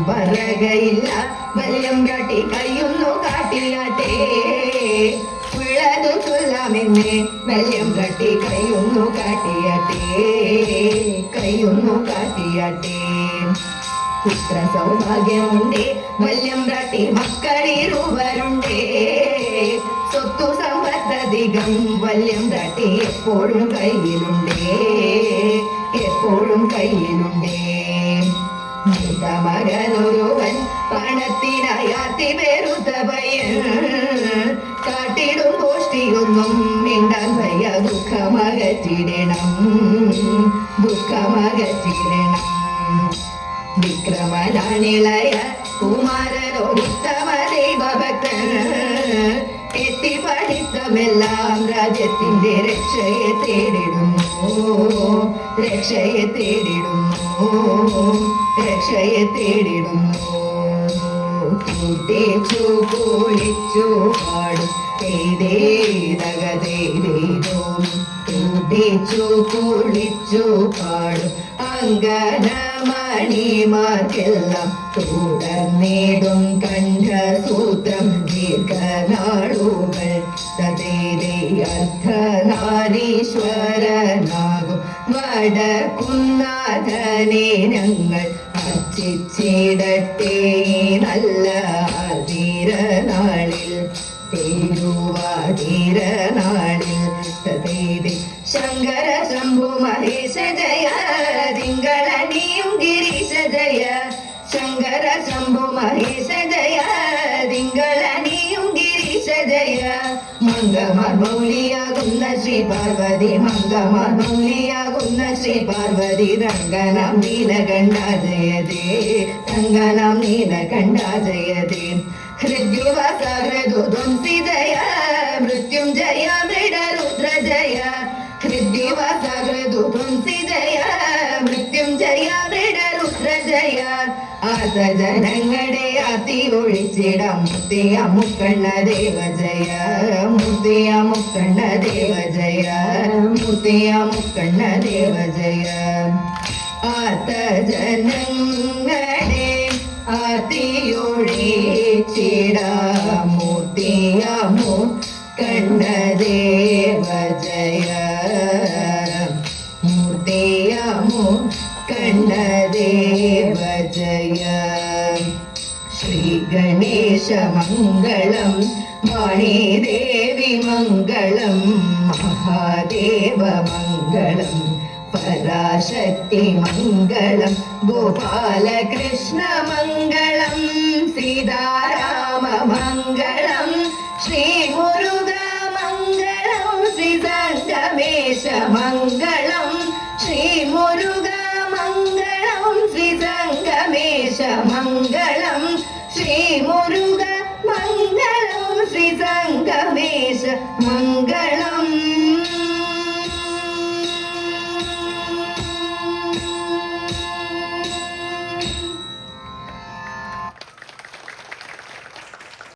പറകയില്ല വല്യം കാട്ടി കയ്യൊന്നു കാട്ടിയാട്ടെ ഉള്ളതു ചൊല്ലാമെന്നെ വല്യം കാട്ടി കയ്യൊന്നു കാട്ടിയാട്ടെ കയ്യൊന്നു കാട്ടിയാട്ടെ പുത്ര സൗഭാഗ്യമുണ്ടേ വല്യം കാട്ടി മക്കളിരുവരുണ്ടേ സ്വത്തു സമ്പത്തധികം വല്യം കാട്ടി എപ്പോഴും കയ്യിലുണ്ടേ എപ്പോഴും കയ്യിലുണ്ടേ മകനൊരുവൻ പണത്തിനായാത്തി പേരുത്ത പയ്യൻ കാട്ടിടും ഗോഷ്ഠിയൊന്നും മിണ്ടാൻ വയ്യ ദുഃഖമകറ്റിടണം ദുഃഖമകറ്റിടണം വിക്രമനാണിളയ കുമാരനോരുത്തമ ദൈവഭക്തൻ എത്തി പഠിത്തമെല്ലാം രാജ്യത്തിന്റെ രക്ഷയെ തേടിടുന്നു രക്ഷയെ തേടിടുന്നു രക്ഷയെ തേടിടുന്നു കൂട്ടിച്ചു കുളിച്ചു പാടും കൂട്ടിച്ചു കുളിച്ചു പാടും അങ്കനമണിമാർക്കെല്ലാം തുടർന്നിടും കണ്ഠസൂത്രം ദീർഘനാളുകൾ തതേരേ അർദ്ധനാരീശ്വരനാകും വടക്കുന്നാഥനെ ഞങ്ങൾ അർച്ചിച്ചിടട്ടെ നല്ല ആതിരനാളിൽ തിരുവാതിരനാളിൽ തതേരേ ശങ്കര ശംഭു മഹേശ ജയ തിങ്കളണിയും ഗിരീശ ജയ ശങ്കര ശംഭു മഹേശ ജയ തിങ്കളണിയും ഗിരീശ ജയ മംഗമാർ മൗലിയാകുന്ന ശ്രീ പാർവതി മംഗമാർ മൗലിയാകുന്ന ശ്രീ പാർവതി രംഗനാം നീലകണ്ഠ ജയതേ രംഗനാം നീലകണ്ഠ ജയതേ ഹൃദ്യുവാസ ഹൃദുധ്വംസി ജയ മൃത്യുഞ്ജയ മൃഡരുദ്ര ജയ ഹൃദ്യുവാസ ഹൃദുധ്വംസി ജയ മൃത്യുഞ്ജയ മൃഡരുദ്ര ജയ ആസജനങ്ങളെ ആത്തി ഒഴിച്ചിടാം മുത്തിയ മുക്കണ്ണ ദേവ ജയ മുത്തിയ മുക്കണ്ണ ദേവ ജയ മുത്തിയ മുക്കണ്ണ ദേവ ജയ ആസജനങ്ങളെ ആത്തിയൊഴിച്ചിടാം മൂർത്തിയ മുക്കണ്ണ ദേവ ജയ മൂർത്തിയ മുക്കണ്ണ ദേവ ജയ ശ്രീ ഗണേശ മംഗളം വാണീദേവി മംഗളം മഹാദേവ മംഗളം പരാശക്തി മംഗളം ഗോപാലകൃഷ്ണ മംഗളം സീതാരാമ മംഗളം ശ്രീ മുരുക മംഗളം ശ്രീ സംഗമേശ മംഗളം ശ്രീ മുരുക മംഗളം ശ്രീ സംഗമേശ മംഗളം ശ്രീ മുരുക മംഗളം ശ്രീ സംഗമേശ മംഗളം